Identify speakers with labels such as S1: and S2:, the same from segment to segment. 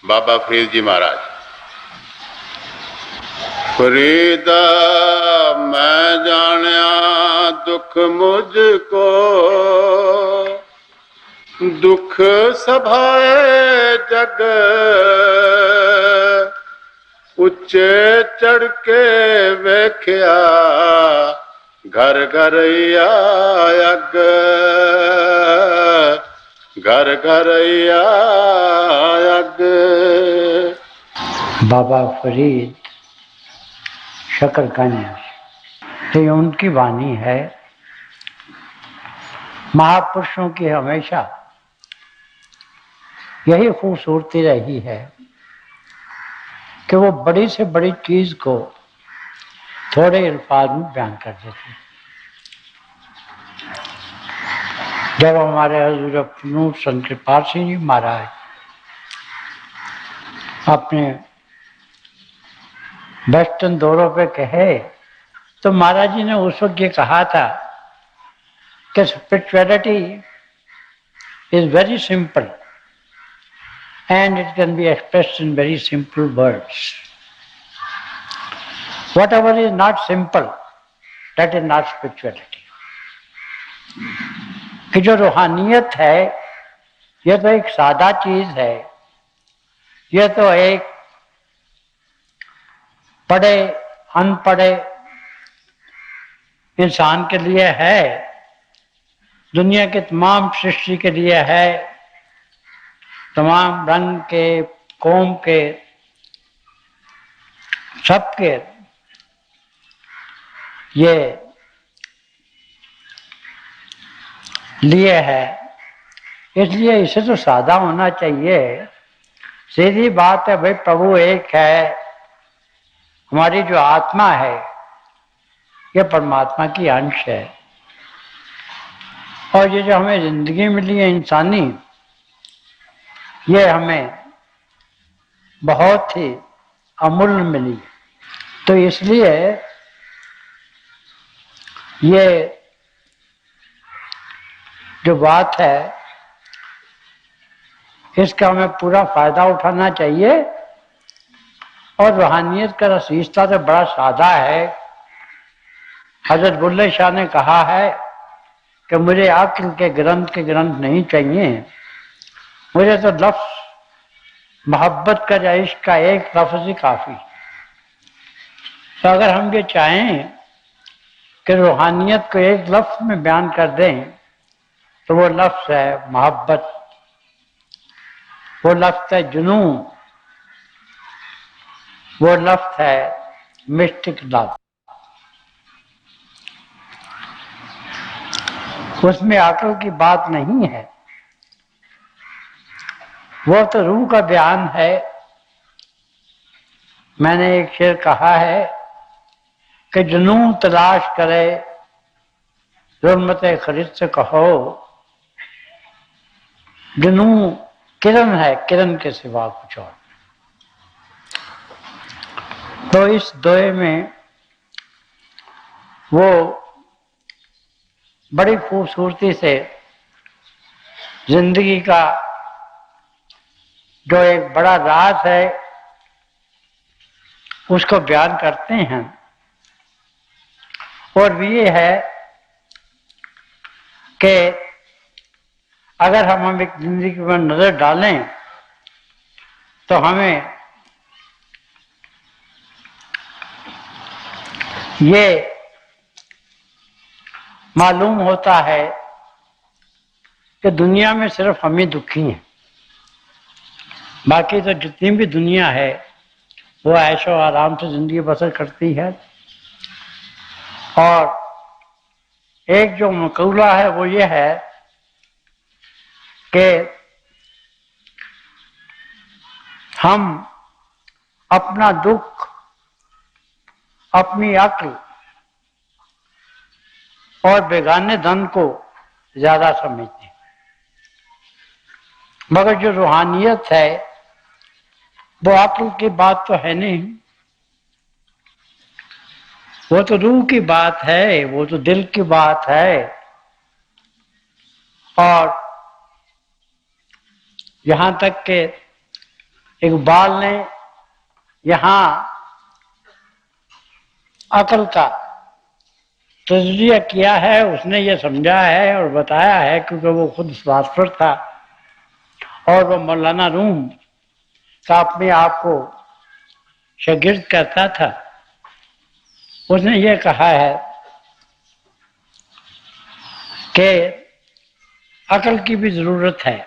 S1: बाबा फरीद जी महाराज। फरीदा मैं जानिया दुख मुझको, दुख सभाए जग, उच्चे चढ़ के वेख्या घर घर अग, घर घर अग।
S2: बाबा फरीद शकरकंज, तो ये उनकी वाणी है। महापुरुषों की हमेशा यही खूबसूरती रही है कि वो बड़ी से बड़ी चीज को थोड़े अल्फाज में बयान कर देते। जब हमारे हजूर अपनू संत कृपाल सिंह जी महाराज अपने वेस्टर्न दौरों पे कहे तो महाराज जी ने उस वक्त ये कहा था कि spirituality is very simple and it can be expressed in very simple words. Whatever is not simple, that is not spirituality. कि जो रूहानियत है यह तो एक सादा चीज है, यह तो एक पढ़े अनपढ़े इंसान के लिए है, दुनिया के तमाम सृष्टि के लिए है, तमाम रंग के, कौम के, सबके ये लिए है। इसलिए इसे तो सादा होना चाहिए। सीधी बात है भाई, प्रभु एक है, हमारी जो आत्मा है ये परमात्मा की अंश है, और ये जो हमें जिंदगी मिली है इंसानी, ये हमें बहुत ही अमूल्य मिली। तो इसलिए ये जो बात है इसका हमें पूरा फायदा उठाना चाहिए। और रूहानियत का रसीस्ता तो बड़ा सादा है। हजरत बुल्ले शाह ने कहा है कि मुझे अक्ल के ग्रंथ नहीं चाहिए, मुझे तो लफ्ज मोहब्बत का या इश्क का एक लफ्ज ही काफी। तो अगर हम ये चाहें कि रूहानियत को एक लफ्ज में बयान कर दें तो वो लफ्ज है मोहब्बत, वो लफ्ज है जुनून, वो लफ्ज है मिस्टिक लव। उसमें अकल की बात नहीं है, वो तो रूह का बयान है। मैंने एक शेर कहा है कि जुनून तलाश करे जुल्मत खरीद से कहो, जुनून किरण है, किरण के सिवा कुछ और। तो इस दोए में वो बड़ी खूबसूरती से जिंदगी का जो एक बड़ा राज है उसको बयान करते हैं। और ये है कि अगर हम एक जिंदगी पर नजर डालें तो हमें ये मालूम होता है कि दुनिया में सिर्फ हम ही दुखी हैं, बाकी तो जितनी भी दुनिया है वो ऐशो आराम से जिंदगी बसर करती है। और एक जो मुकाबला है वो ये है कि हम अपना दुख अपनी अक्ल और बेगाने धन को ज्यादा समझते हैं, मगर जो रूहानियत है वो अक्ल की बात तो है नहीं, वो तो रूह की बात है, वो तो दिल की बात है। और यहां तक के इकबाल ने यहाँ अकल का तजरिया किया है, उसने ये समझा है और बताया है, क्योंकि वो खुद फिलासफर था और वो मौलाना रूम का अपने आप को शागिर्द करता था। उसने ये कहा है कि अकल की भी जरूरत है,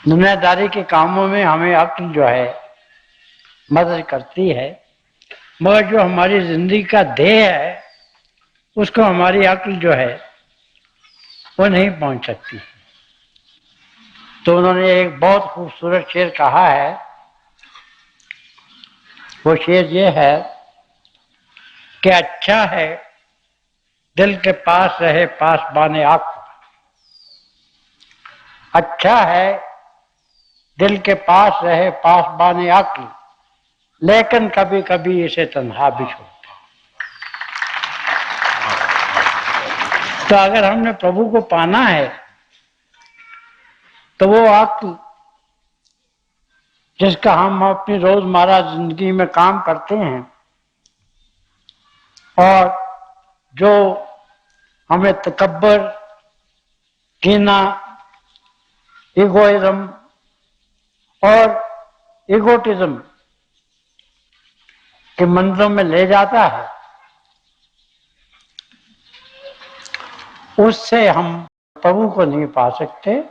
S2: दुनियादारी के कामों में हमें अक्ल जो है मदद करती है, मगर जो हमारी जिंदगी का ध्येय है उसको हमारी अक्ल जो है वो नहीं पहुंच सकती। तो उन्होंने एक बहुत खूबसूरत शेर कहा है, वो शेर ये है कि अच्छा है दिल के पास रहे पासबाने अक्ल, अच्छा है दिल के पास रहे पासबाने अक्ल, लेकिन कभी कभी इसे तन्हा भी छोड़ते। तो अगर हमने प्रभु को पाना है तो वो अक्ल जिसका हम अपनी रोजमर्रा जिंदगी में काम करते हैं और जो हमें तकब्बर, कीना, इगोइज्म और इगोटिज्म के मंजरों में ले जाता है, उससे हम प्रभु को नहीं पा सकते।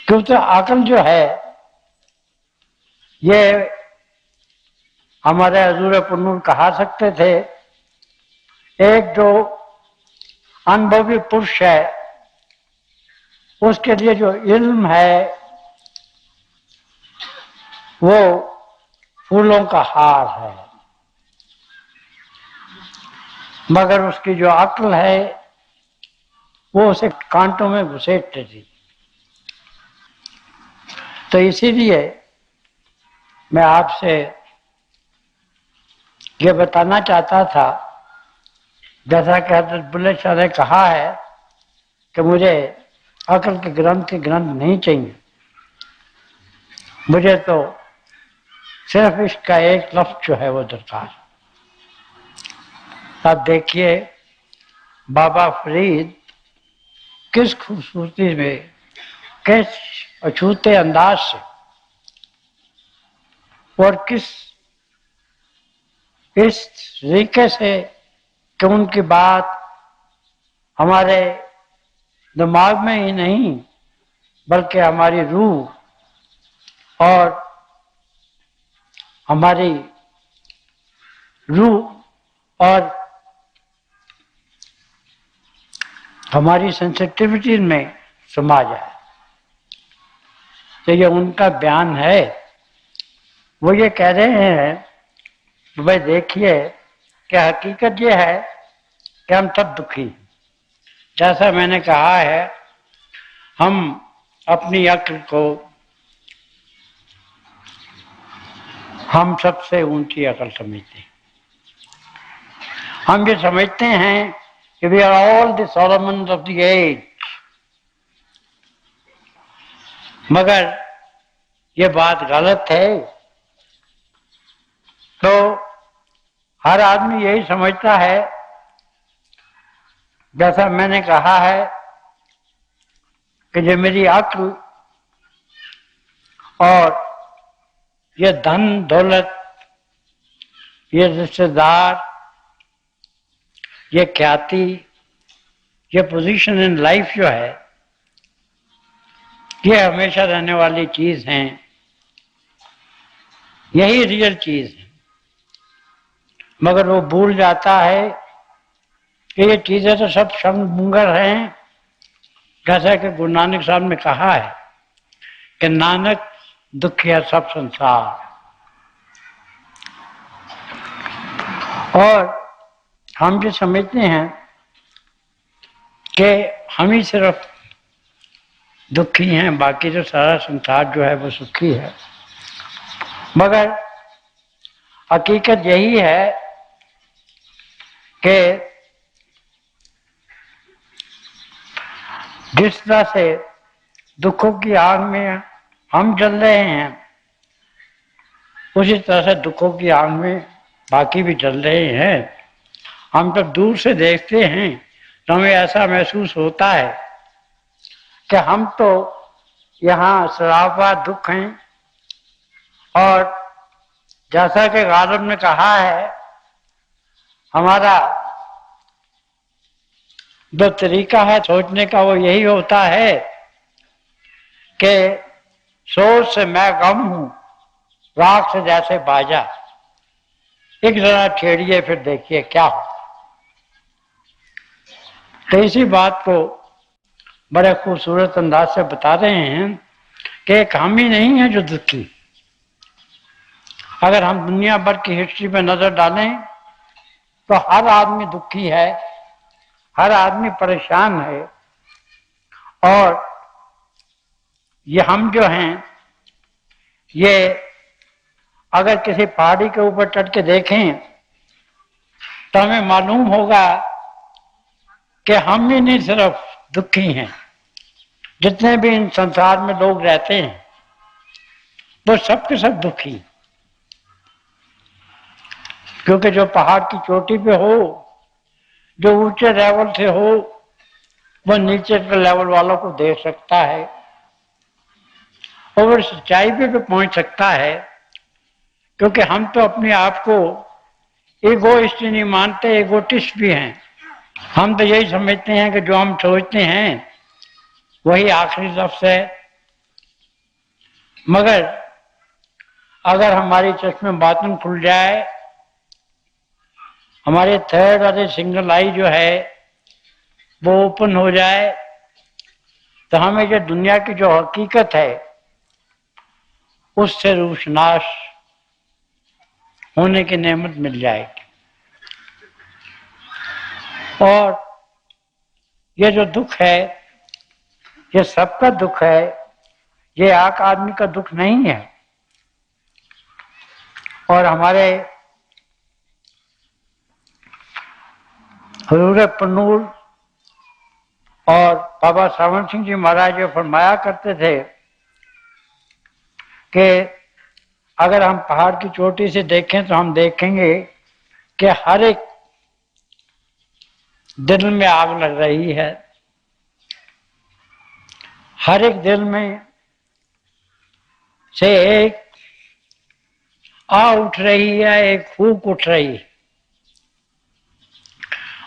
S2: क्योंकि अकल जो है ये हमारे हजूर पुन्नूर कहा सकते थे, एक जो अनुभवी पुरुष है उसके लिए जो इल्म है वो फूलों का हार है, मगर उसकी जो अक्ल है वो उसे कांटों में घुसेट देती। तो इसीलिए मैं आपसे ये बताना चाहता था, जैसा कि हज़रत बुल्ले शाह ने कहा है कि मुझे अकल के ग्रंथ नहीं चाहिए, मुझे तो सिर्फ इसका एक लफ्ज जो है वो दरकार। अब देखिए बाबा फरीद किस खूबसूरती में, किस अछूते अंदाज से और किस इस तरीके से कि उनकी बात हमारे दिमाग में ही नहीं बल्कि हमारी रूह और हमारी रूह और हमारी सेंसिटिविटी में समा जाए। तो ये उनका बयान है, वो ये कह रहे हैं भाई देखिए कि हकीकत ये है कि हम सब दुखी, जैसा मैंने कहा है हम अपनी अक्ल को हम सबसे ऊंची अक्ल समझते हैं। हम ये समझते हैं कि we are all the Solomons of the age, मगर ये बात गलत है। तो हर आदमी यही समझता है, जैसा मैंने कहा है कि जो मेरी अक्ल और ये धन दौलत, ये रिश्तेदार, ये ख्याति, ये पोजीशन इन लाइफ जो है ये हमेशा रहने वाली चीज है, यही रियल चीज है। मगर वो भूल जाता है कि ये चीजें तो सब शंगमुंगर हैं, जैसा कि गुरु नानक साहब ने कहा है कि नानक दुखिया सब संसार। और हम जो समझते हैं कि हम ही सिर्फ दुखी हैं, बाकी तो सारा संसार जो है वो सुखी है, मगर हकीकत यही है कि जिस तरह से दुखों की आग में हम जल रहे हैं, उसी तरह से दुखों की आग में बाकी भी जल रहे हैं। हम जब दूर से देखते हैं तो हमें ऐसा महसूस होता है कि हम तो यहाँ सरापा दुख हैं, और जैसा कि गालिब ने कहा है, हमारा जो तरीका है सोचने का वो यही होता है कि सोच से मैं गम हूं, राग से जैसे बाजा, एक जरा छेड़िए फिर देखिए क्या हो। तो इसी बात को बड़े खूबसूरत अंदाज से बता रहे हैं कि एक हम ही नहीं है जो दुखी। अगर हम दुनिया भर की हिस्ट्री में नजर डालें तो हर आदमी दुखी है, हर आदमी परेशान है। और ये हम जो हैं, ये अगर किसी पहाड़ी के ऊपर चढ़ के देखें तो हमें मालूम होगा कि हम ही नहीं सिर्फ दुखी हैं, जितने भी इन संसार में लोग रहते हैं वो सब के सब दुखी। क्योंकि जो पहाड़ की चोटी पे हो, जो ऊंचे लेवल से हो, वो नीचे के लेवल वालों को देख सकता है और वो सच्चाई पे भी पहुंच सकता है। क्योंकि हम तो अपने आप को ईगोइस्ट नहीं मानते, ईगोटिस्ट भी हैं। हम तो यही समझते हैं कि जो हम सोचते हैं वही आखिरी लफ्ज है। मगर अगर हमारी चश्मे बातन खुल जाए, हमारे थर्ड वाले सिंगल आई जो है वो ओपन हो जाए, तो हमें जो दुनिया की जो हकीकत है उससे रूशनाश होने की नेमत मिल जाएगी। और ये जो दुख है ये सबका दुख है, ये एक आदमी का दुख नहीं है। और हमारे हजूर पन्नूर और बाबा श्रवण सिंह जी महाराज जो फरमाया करते थे कि अगर हम पहाड़ की चोटी से देखें तो हम देखेंगे कि हर एक दिल में आग लग रही है, हर एक दिल में से एक आ उठ रही है, एक फूक उठ रही है।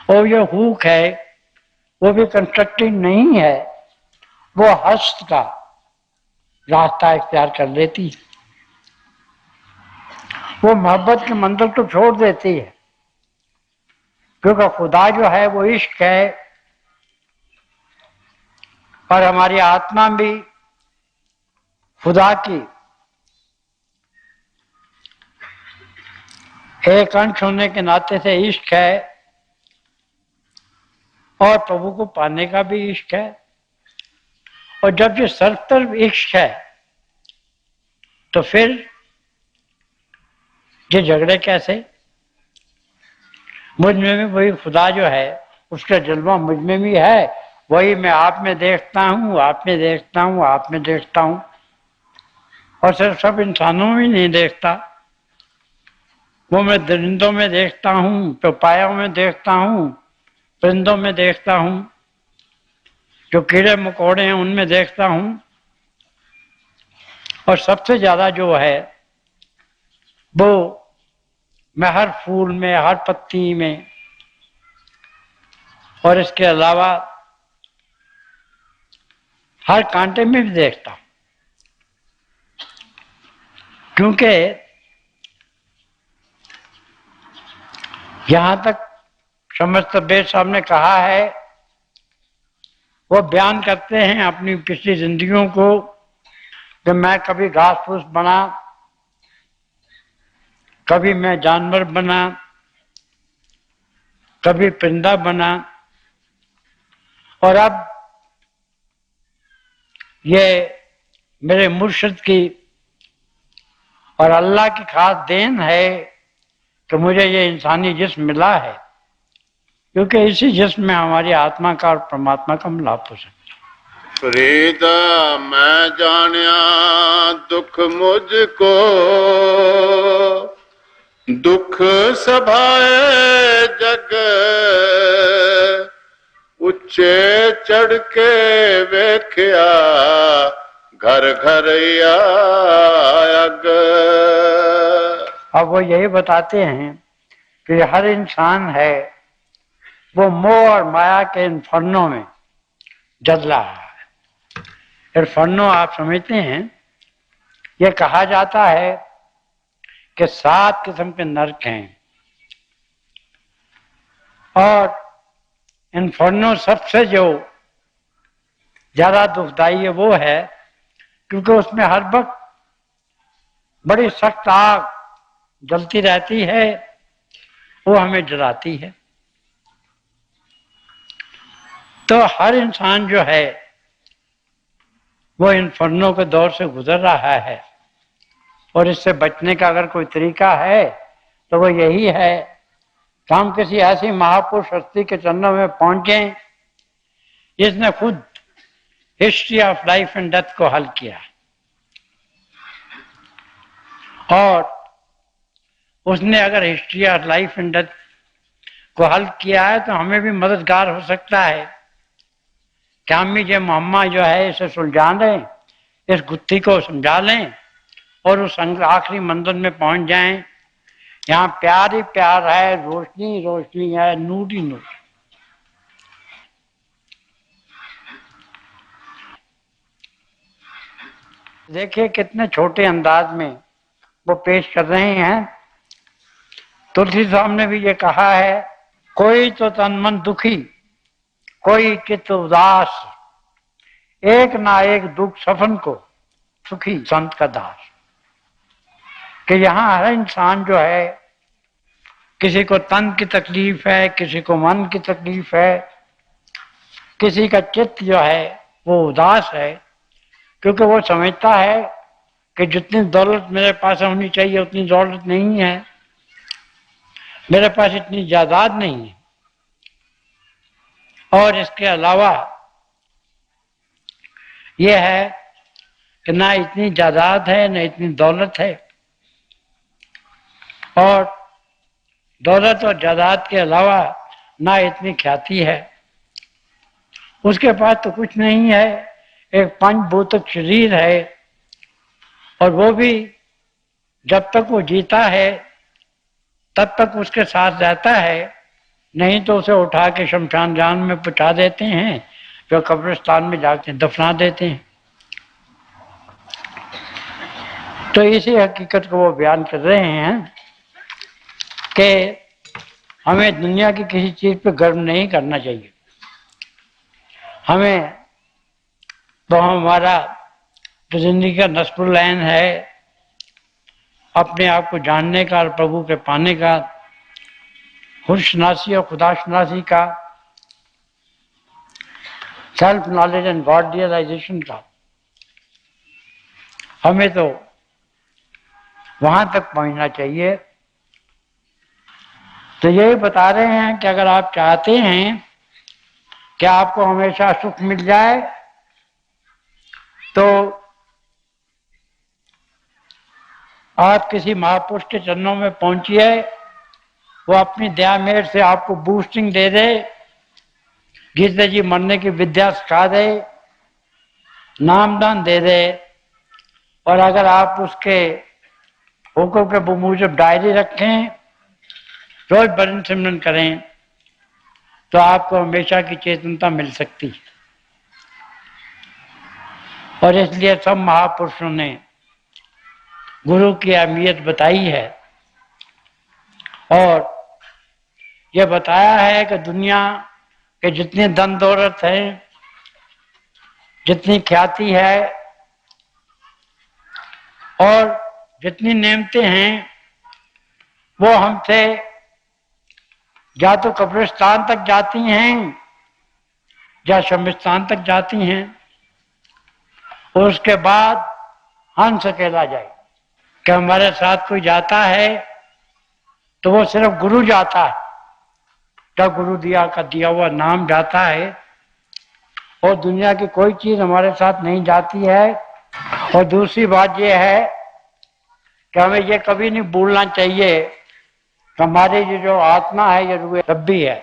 S2: और ये हुक है वो भी कंस्ट्रक्टिव नहीं है, वो हस्त का रास्ता इख्तियार कर लेती है, वो मोहब्बत के मंदिर को छोड़ देती है। क्योंकि खुदा जो है वो इश्क है और हमारी आत्मा भी खुदा की एक अंश होने के नाते से इश्क है, और प्रभु को पाने का भी इश्क है। और जब ये सर्वतर इश्क है तो फिर ये झगड़े कैसे? मुझ में भी वही खुदा जो है उसका जलवा मुझ में भी है, वही मैं आप में देखता हूँ, आप में देखता हूँ, आप में देखता हूँ। और सिर्फ सब इंसानों में नहीं देखता, वो मैं दरिंदों में देखता हूँ, चौपायों में देखता हूँ, परिंदों में देखता हूँ, जो कीड़े मकोड़े हैं उनमें देखता हूँ। और सबसे ज्यादा जो है वो मैं हर फूल में, हर पत्ती में, और इसके अलावा हर कांटे में भी देखता हूं। क्योंकि यहां तक समस्त बेद साहब ने कहा है, वो बयान करते हैं अपनी पिछली जिंदगियों को कि मैं कभी घास फूस बना, कभी मैं जानवर बना, कभी परिंदा बना, और अब ये मेरे मुर्शिद की और अल्लाह की खास देन है कि मुझे ये इंसानी जिस्म मिला है, क्योंकि इसी जिस्म में हमारी आत्मा का और परमात्मा का मिलाप हो सकता है।
S1: फरीदा मैं जानिया दुख मुझको, दुख सभाए जग उच्चे चढ़ के वेख्या घर घर अग।
S2: अब वो यही बताते हैं कि हर इंसान है वो मोह और माया के इन्फर्नो में जल रहा है। इन्फर्नो आप समझते हैं, ये कहा जाता है कि 7 किस्म के नरक हैं और इन्फर्नो सबसे जो ज्यादा दुखदाई है वो है क्योंकि उसमें हर वक्त बड़ी सख्त आग जलती रहती है, वो हमें जलाती है। तो हर इंसान जो है वो इन्फर्नो के दौर से गुजर रहा है और इससे बचने का अगर कोई तरीका है तो वो यही है कि हम किसी ऐसी महापुरुष हस्ती के चरणों में पहुंचे जिसने खुद history of life and death को हल किया और उसने अगर history of life and death को हल किया है तो हमें भी मददगार हो सकता है कि हम ये मुहम्मा जो है इसे सुलझा लें, इस गुत्थी को समझा लें और उस आखिरी मंजिल में पहुंच जाएं। यहाँ प्यार ही प्यार है, रोशनी ही रोशनी है, नूर ही नूर। देखिए कितने छोटे अंदाज में वो पेश कर रहे हैं। तुलसी साहब ने भी ये कहा है, कोई तो तन मन दुखी, कोई चित्त उदास, एक ना एक दुख सफन को सुखी संत का दास। कि यहाँ हर इंसान जो है, किसी को तन की तकलीफ है, किसी को मन की तकलीफ है, किसी का चित्त जो है वो उदास है क्योंकि वो समझता है कि जितनी दौलत मेरे पास होनी चाहिए उतनी दौलत नहीं है, मेरे पास इतनी जायदाद नहीं है और इसके अलावा यह है कि ना इतनी जायदाद है ना इतनी दौलत है और दौलत और जायदाद के अलावा ना इतनी ख्याति है। उसके पास तो कुछ नहीं है, एक पंचभूतक शरीर है और वो भी जब तक वो जीता है तब तक उसके साथ रहता है, नहीं तो उसे उठा के शमशान जान में पहुंचा देते हैं, जो कब्रिस्तान में जाके दफना देते हैं। तो इसी हकीकत को वो बयान कर रहे हैं कि हमें दुनिया की किसी चीज पे गर्व नहीं करना चाहिए। हमें तो हमारा जो जिंदगी का नस्बुल ऐन है, अपने आप को जानने का और प्रभु के पाने का, खुदशनासी और खुदाशनासी का, self knowledge and God realisation का, हमें तो वहां तक पहुंचना चाहिए। तो यही बता रहे हैं कि अगर आप चाहते हैं कि आपको हमेशा सुख मिल जाए तो आप किसी महापुरुष के चरणों में पहुंचिए, वो अपनी दया मेहर से आपको बूस्टिंग दे दे, गीता जी मरने की विद्या सिखा दे, नामदान दे दे और अगर आप उसके हुक्म के मुजब डायरी रखें, रोज भजन सिमरन करें तो आपको हमेशा की चेतनता मिल सकती है। और इसलिए सब महापुरुषों ने गुरु की अहमियत बताई है और यह बताया है कि दुनिया के जितनी धन दौलत है, जितनी ख्याति है और जितनी नेमतें हैं, वो हमसे या तो कब्रिस्तान तक जाती हैं या शमिस्तान तक जाती हैं और उसके बाद हंस अकेला जाए। कि हमारे साथ कोई जाता है तो वो सिर्फ गुरु जाता है, जब गुरु दिया का दिया हुआ नाम जाता है और दुनिया की कोई चीज हमारे साथ नहीं जाती है। और दूसरी बात यह है कि हमें ये कभी नहीं भूलना चाहिए कि हमारी ये जो आत्मा है ये रूह रब्बी है,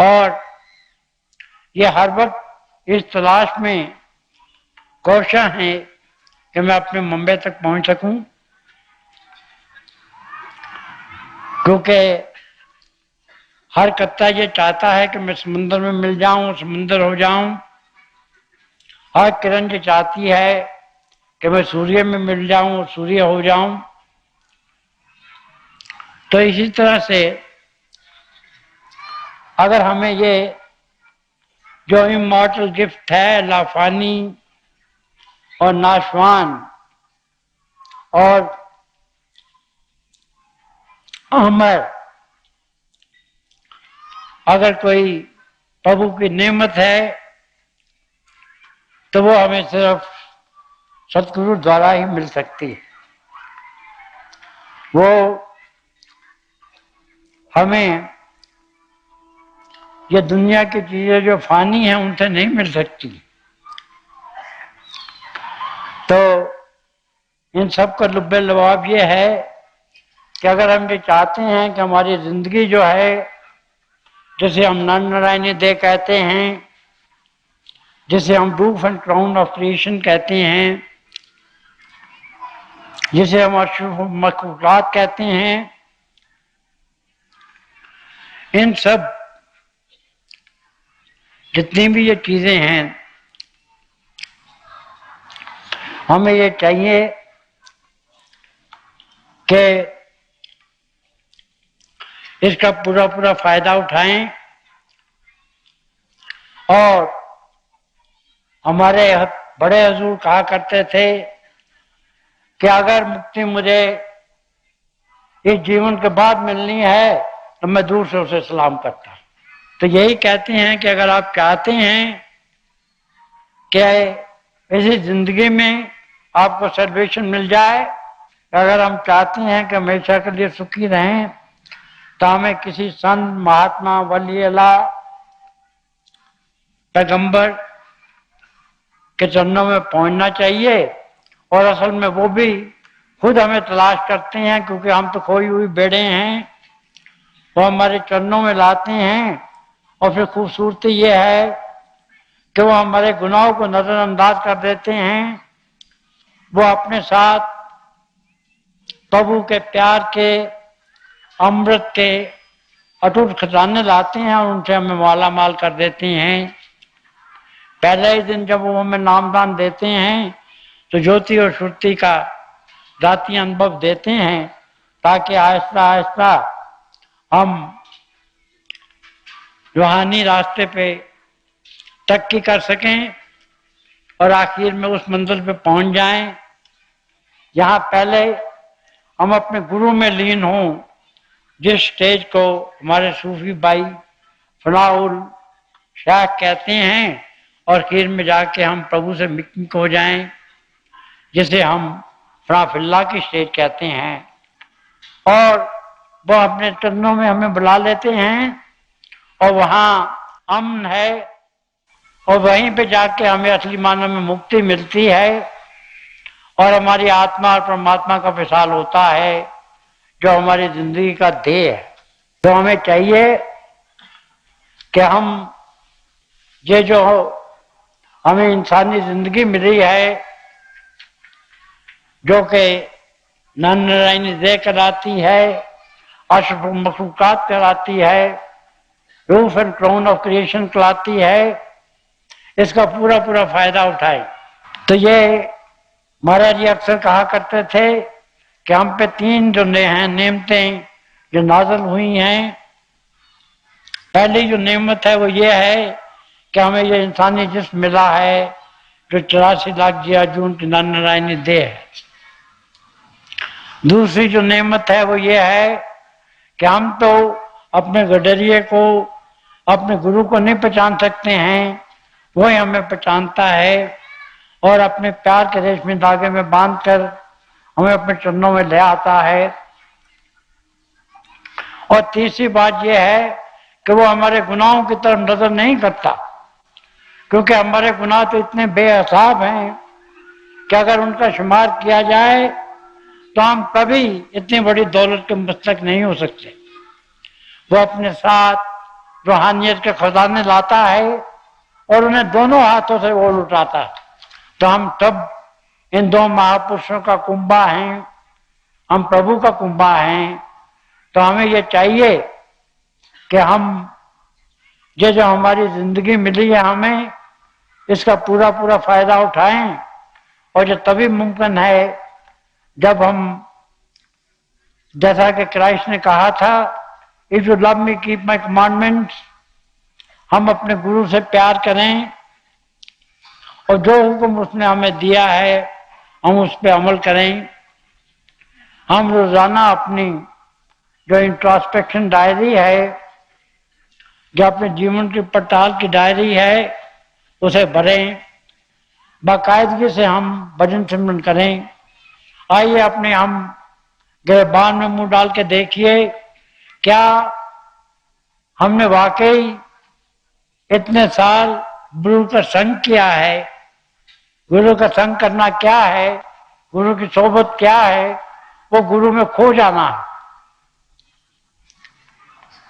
S2: और ये हर वक्त इस तलाश में कोशिश है कि मैं अपने मुंबई तक पहुंच सकूं, क्योंकि हर कत्ता ये चाहता है कि मैं समुद्र में मिल जाऊं, समुद्र हो जाऊं। हर किरण ये चाहती है कि मैं सूर्य में मिल जाऊं, सूर्य हो जाऊं। तो इसी तरह से अगर हमें ये जो इमॉर्टल गिफ्ट है, लाफानी और नाशवान और अमर, अगर कोई प्रभु की नेमत है तो वो हमें सिर्फ सतगुरु द्वारा ही मिल सकती है। वो हमें ये दुनिया की चीजें जो फानी हैं उनसे नहीं मिल सकती। तो इन सब का लुब्बे लबाब ये है कि अगर हम ये चाहते हैं कि हमारी जिंदगी जो है, जिसे हम नर नारायणी देह कहते हैं, जिसे हम roof and crown of creation कहते हैं, जिसे हम अशुभ मखलूकात कहते हैं, इन सब जितनी भी ये चीजें हैं, हमें ये चाहिए कि इसका पूरा पूरा फायदा उठाएं। और हमारे बड़े हजूर कहा करते थे कि अगर मुक्ति मुझे इस जीवन के बाद मिलनी है तो मैं दूर से उसे सलाम करता। तो यही कहते हैं कि अगर आप चाहते हैं कि इसी जिंदगी में आपको सल्वेशन मिल जाए, अगर हम चाहते हैं कि हमेशा के लिए सुखी रहें, तो हमें किसी संत, महात्मा, वली अल्लाह, पैगंबर के चरणों में पहुंचना चाहिए। और असल में वो भी खुद हमें तलाश करते हैं, क्योंकि हम तो खोई हुई बेड़े हैं। वो हमारे चरणों में लाते हैं। और फिर खूबसूरती ये है कि वो हमारे गुनाहों को नजरअंदाज कर देते हैं। वो अपने साथ प्रभु के प्यार के, अमृत के अटूट खजाने लाते हैं और उनसे हमें माला माल कर देते हैं। पहले ही दिन जब वो हमें नामदान देते हैं तो ज्योति और श्रुति का जातीय अनुभव देते हैं, ताकि आहिस्ता आहिस्ता हम रूहानी रास्ते पे तरक्की कर सकें और आखिर में उस मंजिल पे पहुंच जाएं। यहाँ पहले हम अपने गुरु में लीन हों, जिस स्टेज को हमारे सूफी भाई फनाउल शाह कहते हैं, और आखिर में जाके हम प्रभु से मिक्मिक हो जाएं, जिसे हम फनाफिल्ला की स्टेज कहते हैं। और वो अपने चरणों में हमें बुला लेते हैं और वहाँ अमन है, और वहीं पे जाके हमें असली मानव में मुक्ति मिलती है और हमारी आत्मा और परमात्मा का विशाल होता है, जो हमारी जिंदगी का ध्येय है। तो हमें चाहिए कि हम ये जो हमें इंसानी जिंदगी मिली है, जो कि नर नारायणी देह कराती है, अशुभ मखलूकात कराती है, roof and crown of creation कहलाती है, इसका पूरा पूरा फायदा उठाए। तो ये महाराज जी अक्सर कहा करते थे कि हम पे 3 जो नेमतें जो नाज़िल हुई हैं। पहली जो नेमत है वो ये है कि हमें ये इंसानी जिस्म मिला है, जो 84 लाख जिया जून की नर नारायणी देह है। दूसरी जो नेमत है वो ये है कि हम तो अपने गडरिये को, अपने गुरु को नहीं पहचान सकते हैं, वही हमें पहचानता है और अपने प्यार के रेशमी धागे में बांधकर हमें अपने चरणों में ले आता है। और तीसरी बात यह है कि वो हमारे गुनाहों की तरफ नजर नहीं करता, क्योंकि हमारे गुनाह तो इतने बेहिसाब हैं कि अगर उनका शुमार किया जाए तो हम कभी इतनी बड़ी दौलत के मुस्तक नहीं हो सकते। वो अपने साथ रूहानियत के खजाने लाता है और उन्हें दोनों हाथों से ओढ़ उठाता है। तो हम सब इन दो महापुरुषों का कुंभा हैं, हम प्रभु का कुंभा हैं। तो हमें ये चाहिए कि हम ये जो हमारी जिंदगी मिली है हमें इसका पूरा पूरा फायदा उठाएं, और ये तभी मुमकिन है जब हम, जैसा कि क्राइस्ट ने कहा था, if you love me keep my commandments, हम अपने गुरु से प्यार करें और जो हुक्म उसने हमें दिया है हम उस पर अमल करें। हम रोजाना अपनी जो इंट्रोस्पेक्शन डायरी है, जो अपने जीवन की पड़ताल की डायरी है, उसे भरें, बाकायदगी से हम भजन सिमरन करें। आइए अपने हम गिरबान में मुंह डाल के देखिए, क्या हमने वाकई इतने साल गुरु का संग किया है? गुरु का संग करना क्या है, गुरु की सोबत क्या है? वो गुरु में खो जाना है।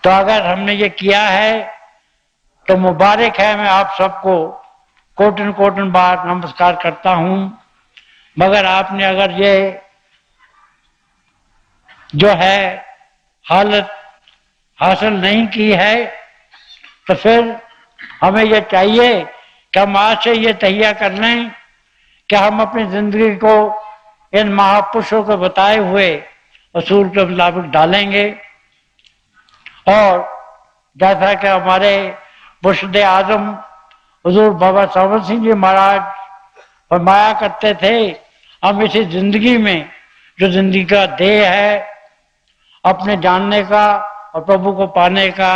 S2: तो अगर हमने ये किया है तो मुबारक है, मैं आप सबको कोटन कोटन बार नमस्कार करता हूं। मगर आपने अगर ये जो है हालत हासिल नहीं की है तो फिर हमें ये चाहिए कि हम आज से ये तैयार कर लें कि हम अपनी जिंदगी को इन महापुरुषों के बताए हुए असूल के मुताबिक डालेंगे। और जैसा कि हमारे मुर्शिद आजम हुजूर बाबा सावन सिंह जी महाराज फरमाया करते थे, हम इसी जिंदगी में जो जिंदगी का ध्येय है, अपने जानने का और प्रभु को पाने का,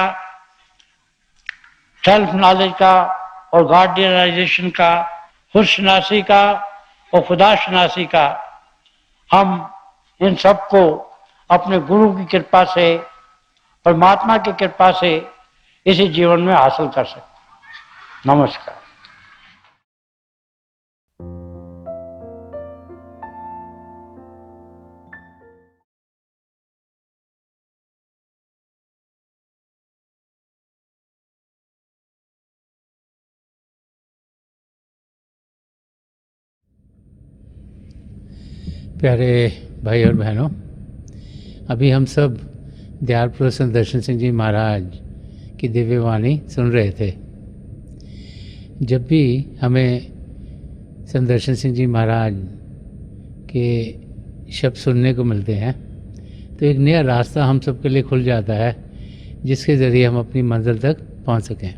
S2: सेल्फ नॉलेज का और गॉड रियलाइजेशन का, खुद शनासी का और खुदा शनासी का, हम इन सब को अपने गुरु की कृपा से, परमात्मा की कृपा से इसी जीवन में हासिल कर सकते। नमस्कार।
S3: प्यारे भाई और बहनों, अभी हम सब दयाल संदर्शन सिंह जी महाराज की दिव्य वाणी सुन रहे थे। जब भी हमें संदर्शन सिंह जी महाराज के शब्द सुनने को मिलते हैं तो एक नया रास्ता हम सब के लिए खुल जाता है, जिसके ज़रिए हम अपनी मंजिल तक पहुंच सकें।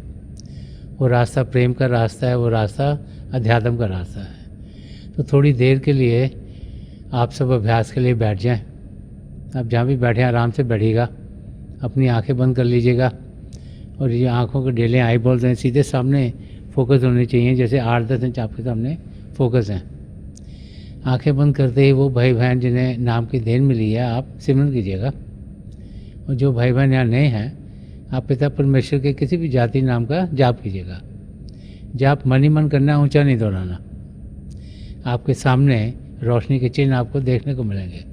S3: वो रास्ता प्रेम का रास्ता है, वो रास्ता अध्यात्म का रास्ता है। तो थोड़ी देर के लिए आप सब अभ्यास के लिए बैठ जाएं। आप जहाँ भी बैठें आराम से बैठिएगा, अपनी आंखें बंद कर लीजिएगा और ये आंखों के डेले आई बॉल्स हैं सीधे सामने फोकस होने चाहिए, जैसे 8-10 इंच आपके सामने फोकस हैं। आंखें बंद करते ही वो भाई बहन जिन्हें नाम की देन मिली है आप सिमरन कीजिएगा। और जो भाई बहन यहाँ नए हैं, आप पिता परमेश्वर के किसी भी जाति नाम का जाप कीजिएगा। जाप मन ही मन करना, ऊंचा नहीं दोहराना। आपके सामने रोशनी के चिन्ह आपको देखने को मिलेंगे।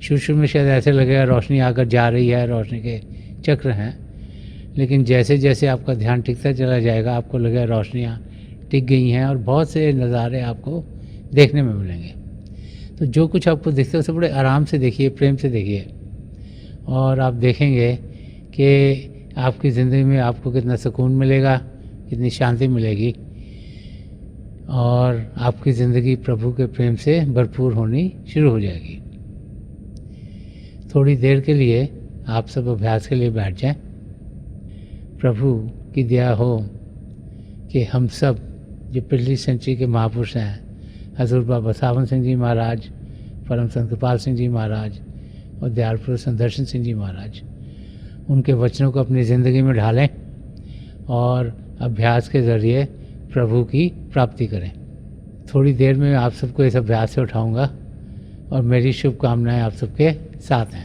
S3: शुरू में शायद ऐसे लगेगा रोशनी आकर जा रही है, रोशनी के चक्र हैं, लेकिन जैसे जैसे आपका ध्यान टिकता चला जाएगा आपको लगेगा रोशनियाँ टिक गई हैं और बहुत से नज़ारे आपको देखने में मिलेंगे। तो जो कुछ आपको दिखता है उसे बड़े आराम से देखिए, प्रेम से देखिए, और आप देखेंगे कि आपकी ज़िंदगी में आपको कितना सुकून मिलेगा, कितनी शांति मिलेगी और आपकी ज़िंदगी प्रभु के प्रेम से भरपूर होनी शुरू हो जाएगी। थोड़ी देर के लिए आप सब अभ्यास के लिए बैठ जाएं। प्रभु की दया हो कि हम सब जो पिछली सेंचुरी के महापुरुष हैं, हजूर बाबा सावन सिंह जी महाराज, परम संत कृपाल सिंह जी महाराज और दयाल पुरुष संदर्शन सिंह जी महाराज, उनके वचनों को अपनी ज़िंदगी में ढालें और अभ्यास के ज़रिए प्रभु की प्राप्ति करें। थोड़ी देर में आप सबको इस अभ्यास से उठाऊंगा और मेरी शुभकामनाएं आप सबके साथ हैं।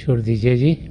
S3: छोड़ दीजिए जी।